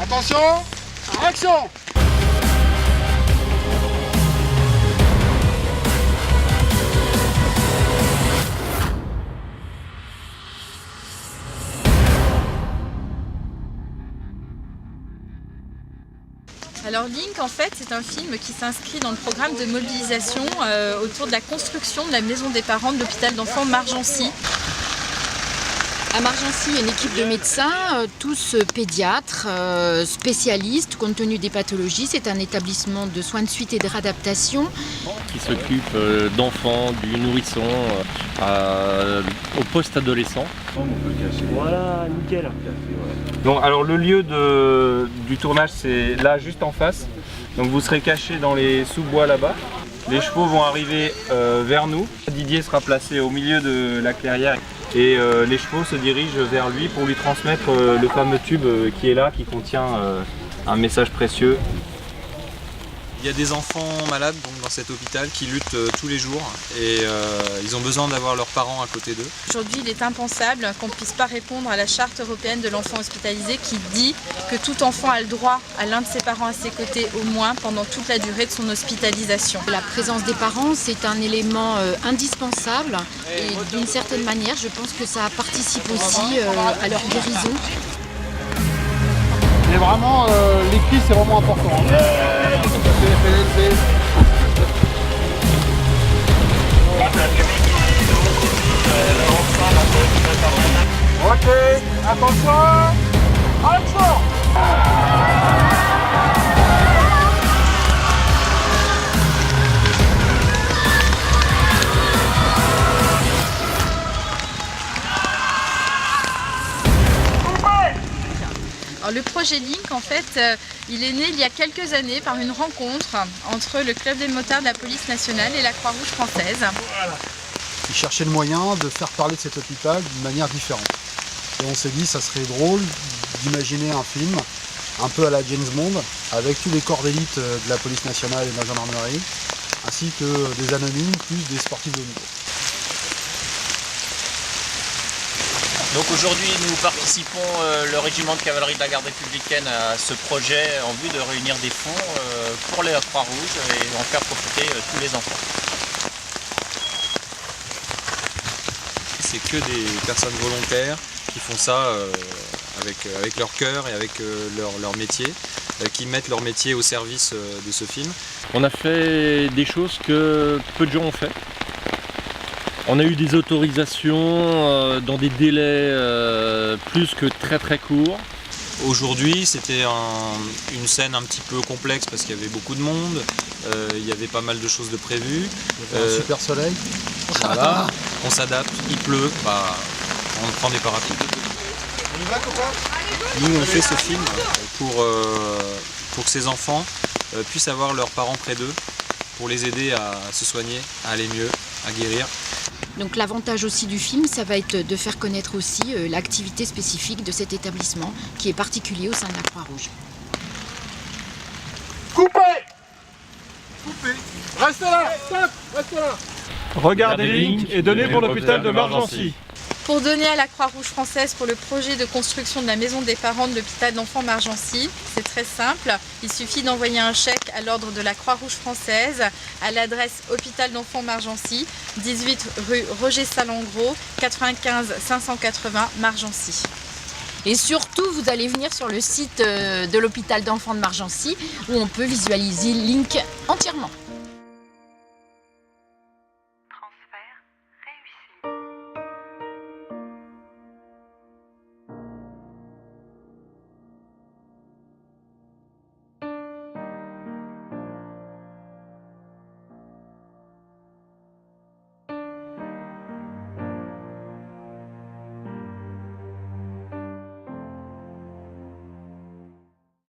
Attention, action! Alors Link, en fait, c'est un film qui s'inscrit dans le programme de mobilisation autour de la construction de la maison des parents de l'hôpital d'enfants Margency. À Margency, il y a une équipe de médecins, tous pédiatres, spécialistes, compte tenu des pathologies. C'est un établissement de soins de suite et de réadaptation. Qui s'occupe d'enfants, du nourrisson au post-adolescent. Voilà, nickel. Donc, alors le lieu du tournage, c'est là, juste en face. Donc vous serez cachés dans les sous-bois là-bas. Les chevaux vont arriver vers nous. Didier sera placé au milieu de la clairière et les chevaux se dirigent vers lui pour lui transmettre le fameux tube qui est là, qui contient un message précieux. Il y a des enfants malades donc, dans cet hôpital qui luttent tous les jours et ils ont besoin d'avoir leurs parents à côté d'eux. Aujourd'hui, il est impensable qu'on ne puisse pas répondre à la charte européenne de l'enfant hospitalisé qui dit que tout enfant a le droit à l'un de ses parents à ses côtés au moins pendant toute la durée de son hospitalisation. La présence des parents, c'est un élément indispensable et d'une certaine manière, je pense que ça participe aussi à leur guérison. Et vraiment, l'écrit, c'est vraiment important. Ok, attention, action! Alors, le projet Link, en fait, il est né il y a quelques années par une rencontre entre le club des motards de la police nationale et la Croix-Rouge française. Voilà. Ils cherchaient le moyen de faire parler de cet hôpital d'une manière différente. Et on s'est dit, ça serait drôle d'imaginer un film un peu à la James Bond, avec tous les corps d'élite de la police nationale et de la gendarmerie, ainsi que des anonymes plus des sportifs de haut niveau. Donc aujourd'hui, nous participons, le régiment de cavalerie de la garde républicaine, à ce projet en vue de réunir des fonds pour la Croix-Rouge et en faire profiter tous les enfants. C'est que des personnes volontaires qui font ça avec leur cœur et avec leur métier, qui mettent leur métier au service de ce film. On a fait des choses que peu de gens ont fait. On a eu des autorisations dans des délais plus que très courts. Aujourd'hui, c'était une scène un petit peu complexe parce qu'il y avait beaucoup de monde, il y avait pas mal de choses de prévues. Un super soleil. Voilà, on s'adapte, il pleut, on prend des parapluies. On y va, copain? Nous, on fait ce film pour que ces enfants puissent avoir leurs parents près d'eux, pour les aider à se soigner, à aller mieux, à guérir. Donc l'avantage aussi du film, ça va être de faire connaître aussi l'activité spécifique de cet établissement qui est particulier au sein de la Croix-Rouge. Coupez! Coupez! Restez là! Stop! Restez là! Regardez Link et donnez pour l'hôpital de Margency. Pour donner à la Croix-Rouge française pour le projet de construction de la maison des parents de l'hôpital d'enfants Margency, c'est très simple. Il suffit d'envoyer un chèque à l'ordre de la Croix-Rouge française à l'adresse hôpital d'enfants Margency, 18 rue Roger Salengro, 95 580 Margency. Et surtout, vous allez venir sur le site de l'hôpital d'enfants de Margency où on peut visualiser Link entièrement.